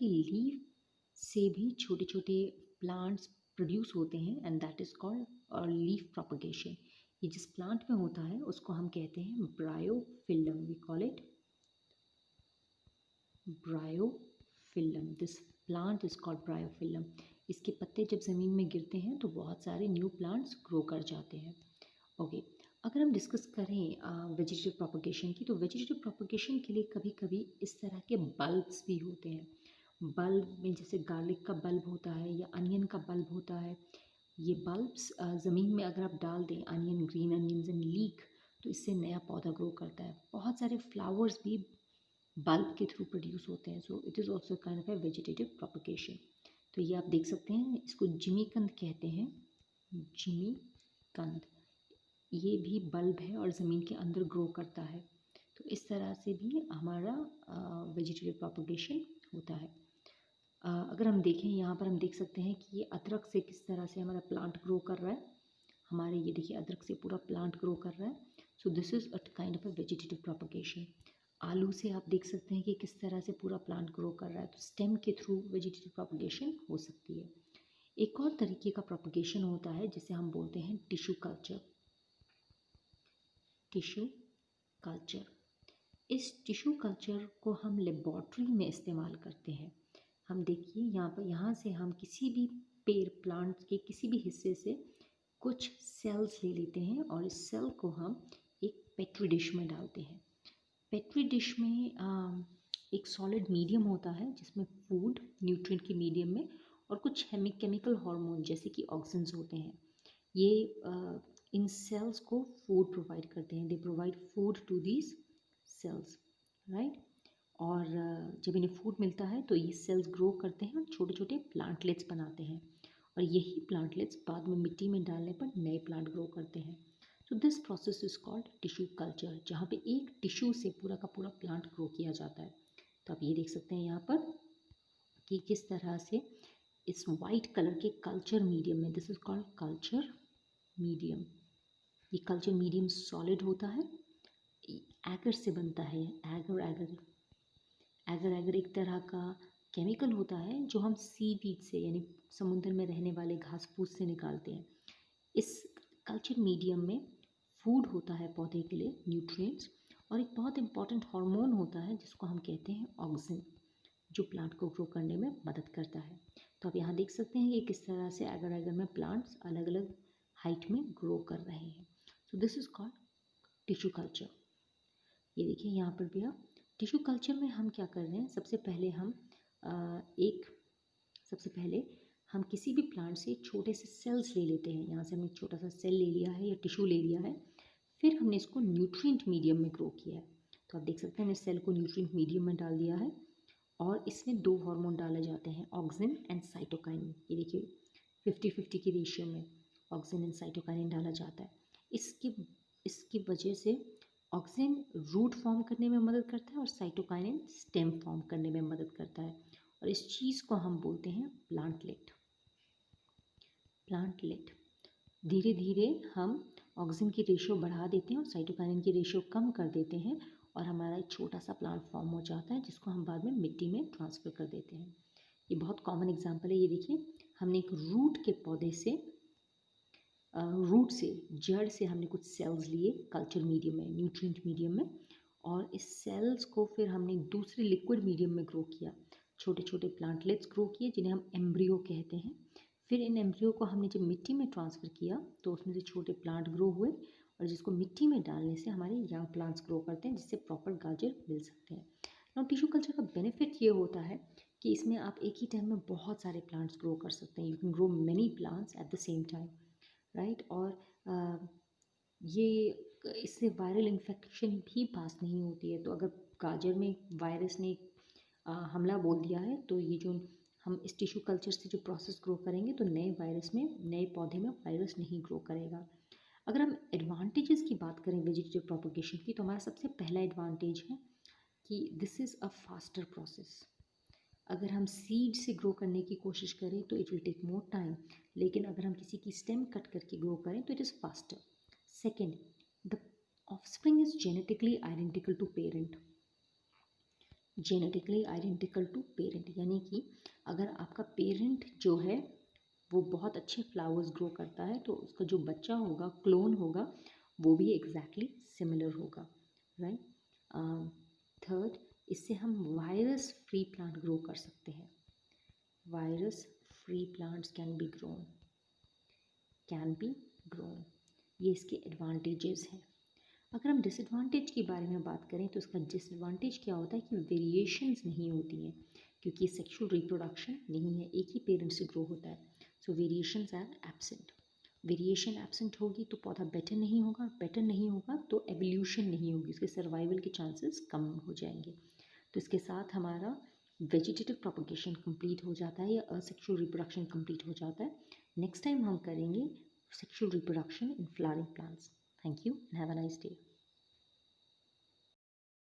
कि लीफ से भी छोटे छोटे प्लांट्स प्रोड्यूस होते हैं and that is called leaf propagation. ये जिस प्लांट में होता है उसको हम कहते हैं bryophyllum, we call it bryophyllum. This plant is called bryophyllum. इसके पत्ते जब ज़मीन में गिरते हैं तो बहुत सारे न्यू प्लांट्स ग्रो कर जाते हैं। ओके, अगर हम डिस्कस करें वेजिटेटिव प्रोपगेशन की, तो वेजिटेटिव प्रोपगेशन के लिए कभी कभी इस तरह के बल्ब्स भी होते हैं। बल्ब में जैसे गार्लिक का बल्ब होता है या अनियन का बल्ब होता है। ये बल्ब्स ज़मीन में अगर आप डाल दें onion, green onions and leak, तो इससे नया पौधा ग्रो करता है। बहुत सारे फ्लावर्स भी बल्ब के थ्रू प्रोड्यूस होते हैं। So it is also kind of A vegetative propagation. तो ये आप देख सकते हैं, इसको जिमीकंद कहते हैं, जिमीकंद। ये भी बल्ब है और ज़मीन के अंदर ग्रो करता है। तो इस तरह से भी हमारा वेजिटेटिव प्रोपगेशन होता है। अगर हम देखें यहाँ पर हम देख सकते हैं कि ये अदरक से किस तरह से हमारा प्लांट ग्रो कर रहा है। हमारे ये देखिए अदरक से पूरा प्लांट ग्रो कर रहा है। So this is a kind of a vegetative propagation. आलू से आप देख सकते हैं कि किस तरह से पूरा प्लांट ग्रो कर रहा है। तो स्टेम के थ्रू वेजिटेटिव प्रोपगेशन हो सकती है। एक और तरीके का प्रोपगेशन होता है जिसे हम बोलते हैं टिश्यू कल्चर। टिश्यू कल्चर, इस टिश्यू कल्चर को हम लेबॉर्ट्री में इस्तेमाल करते हैं। हम देखिए यहाँ से हम किसी भी पेड़ प्लांट के किसी भी हिस्से से कुछ सेल्स ले लेते हैं और इस सेल को हम एक पेट्री डिश में डालते हैं। पेट्री डिश में एक सॉलिड मीडियम होता है जिसमें फूड न्यूट्रिएंट के मीडियम में और कुछ केमिकल हार्मोन जैसे कि ऑक्सिन्स होते हैं। ये इन सेल्स को फूड प्रोवाइड करते हैं। They provide food to these cells, right. और जब इन्हें फूड मिलता है तो ये सेल्स ग्रो करते हैं और छोटे छोटे प्लांटलेट्स बनाते हैं और यही प्लांटलेट्स बाद में मिट्टी में डालने पर नए प्लांट ग्रो करते हैं। तो this process is called tissue culture, जहाँ पे एक टिश्यू से पूरा का पूरा प्लांट ग्रो किया जाता है। तो आप ये देख सकते हैं यहाँ पर कि किस तरह से इस वाइट कलर के कल्चर मीडियम में, this is called culture medium. ये कल्चर मीडियम सॉलिड होता है, एगर से बनता है। एगर एगर एगर एगर एक तरह का केमिकल होता है जो हम सीवीड से यानी समुद्र में रहने वाले घास फूस से निकालते हैं। इस कल्चर मीडियम में फूड होता है पौधे के लिए, न्यूट्रिएंट्स, और एक बहुत इंपॉर्टेंट हार्मोन होता है जिसको हम कहते हैं ऑक्सिन, जो प्लांट को ग्रो करने में मदद करता है। तो आप यहाँ देख सकते हैं कि किस तरह से एगर एगर में प्लांट्स अलग अलग हाइट में ग्रो कर रहे हैं। So this is called tissue culture. ये देखिए यहाँ पर भी आप टिश्यू कल्चर में हम क्या कर रहे हैं, सबसे पहले हम किसी भी प्लांट से छोटे से सेल्स ले लेते हैं। यहाँ से हमने छोटा सा सेल ले लिया है या टिश्यू ले लिया है, फिर हमने इसको न्यूट्रिएंट मीडियम में ग्रो किया है। तो आप देख सकते हैं हमने सेल को न्यूट्रिएंट मीडियम में डाल दिया है और इसमें दो हार्मोन डाले जाते हैं, ऑक्सिन एंड साइटोकाइनिन। ये देखिए 50-50 की रेशियो में ऑक्सिन एंड साइटोकाइनिन डाला जाता है। इसकी वजह से ऑक्सिन रूट फॉर्म करने में मदद करता है और साइटोकाइनिन स्टेम फॉर्म करने में मदद करता है और इस चीज़ को हम बोलते हैं प्लांटलेट। प्लांटलेट धीरे धीरे हम ऑक्सिन की रेशियो बढ़ा देते हैं और साइटोकाइनिन की रेशियो कम कर देते हैं और हमारा एक छोटा सा प्लांट फॉर्म हो जाता है जिसको हम बाद में मिट्टी में ट्रांसफ़र कर देते हैं। ये बहुत कॉमन एग्जांपल है। ये देखिए हमने एक रूट के पौधे से रूट से जड़ से हमने कुछ सेल्स लिए कल्चर मीडियम में, न्यूट्रिएंट मीडियम में, और इस सेल्स को फिर हमने दूसरे लिक्विड मीडियम में ग्रो किया। छोटे छोटे प्लांटलेट्स ग्रो किए जिन्हें हम एम्ब्रियो कहते हैं। फिर इन एम्ब्रियो को हमने जब मिट्टी में ट्रांसफ़र किया तो उसमें से छोटे प्लांट ग्रो हुए और जिसको मिट्टी में डालने से हमारे यंग प्लांट्स ग्रो करते हैं जिससे प्रॉपर गाजर मिल सकते हैं। नाउ टिश्यू कल्चर का बेनिफिट ये होता है कि इसमें आप एक ही टाइम में बहुत सारे प्लांट्स ग्रो कर सकते हैं। You can grow many plants at the same time, right. और ये इससे वायरल इन्फेक्शन भी पास नहीं होती है। तो अगर गाजर में वायरस ने हमला बोल दिया है तो ये जो हम इस टिश्यू कल्चर से जो प्रोसेस ग्रो करेंगे तो नए पौधे में वायरस नहीं ग्रो करेगा। अगर हम एडवांटेजेस की बात करें वेजिटेटिव प्रोपगेशन की, तो हमारा सबसे पहला एडवांटेज है कि this is a faster process. अगर हम सीड से ग्रो करने की कोशिश करें तो it will take more time, लेकिन अगर हम किसी की स्टेम कट करके ग्रो करें तो it is faster. Second, the offspring is genetically identical to parent. Genetically identical to parent, यानी कि अगर आपका पेरेंट जो है वो बहुत अच्छे फ्लावर्स ग्रो करता है तो उसका जो बच्चा होगा, क्लोन होगा, वो भी एग्जैक्टली सिमिलर होगा, राइट। थर्ड, इससे हम वायरस फ्री प्लांट ग्रो कर सकते हैं। Virus free plants can be grown. ये इसके एडवांटेजेस हैं। अगर हम डिसएडवांटेज के बारे में बात करें तो इसका डिसएडवांटेज क्या होता है कि वेरिएशंस नहीं होती हैं, क्योंकि सेक्सुअल रिप्रोडक्शन नहीं है, एक ही पेरेंट से ग्रो होता है, so variations are absent. Variation absent होगी तो पौधा बेटर नहीं होगा तो एवोल्यूशन नहीं होगी, इसके सर्वाइवल के चांसेस कम हो जाएंगे। तो इसके साथ हमारा वेजिटेटिव प्रोपगेशन कंप्लीट हो जाता है या असेक्सुअल रिप्रोडक्शन कंप्लीट हो जाता है। नेक्स्ट टाइम हम करेंगे sexual reproduction in flowering plants. Thank you and have a nice day.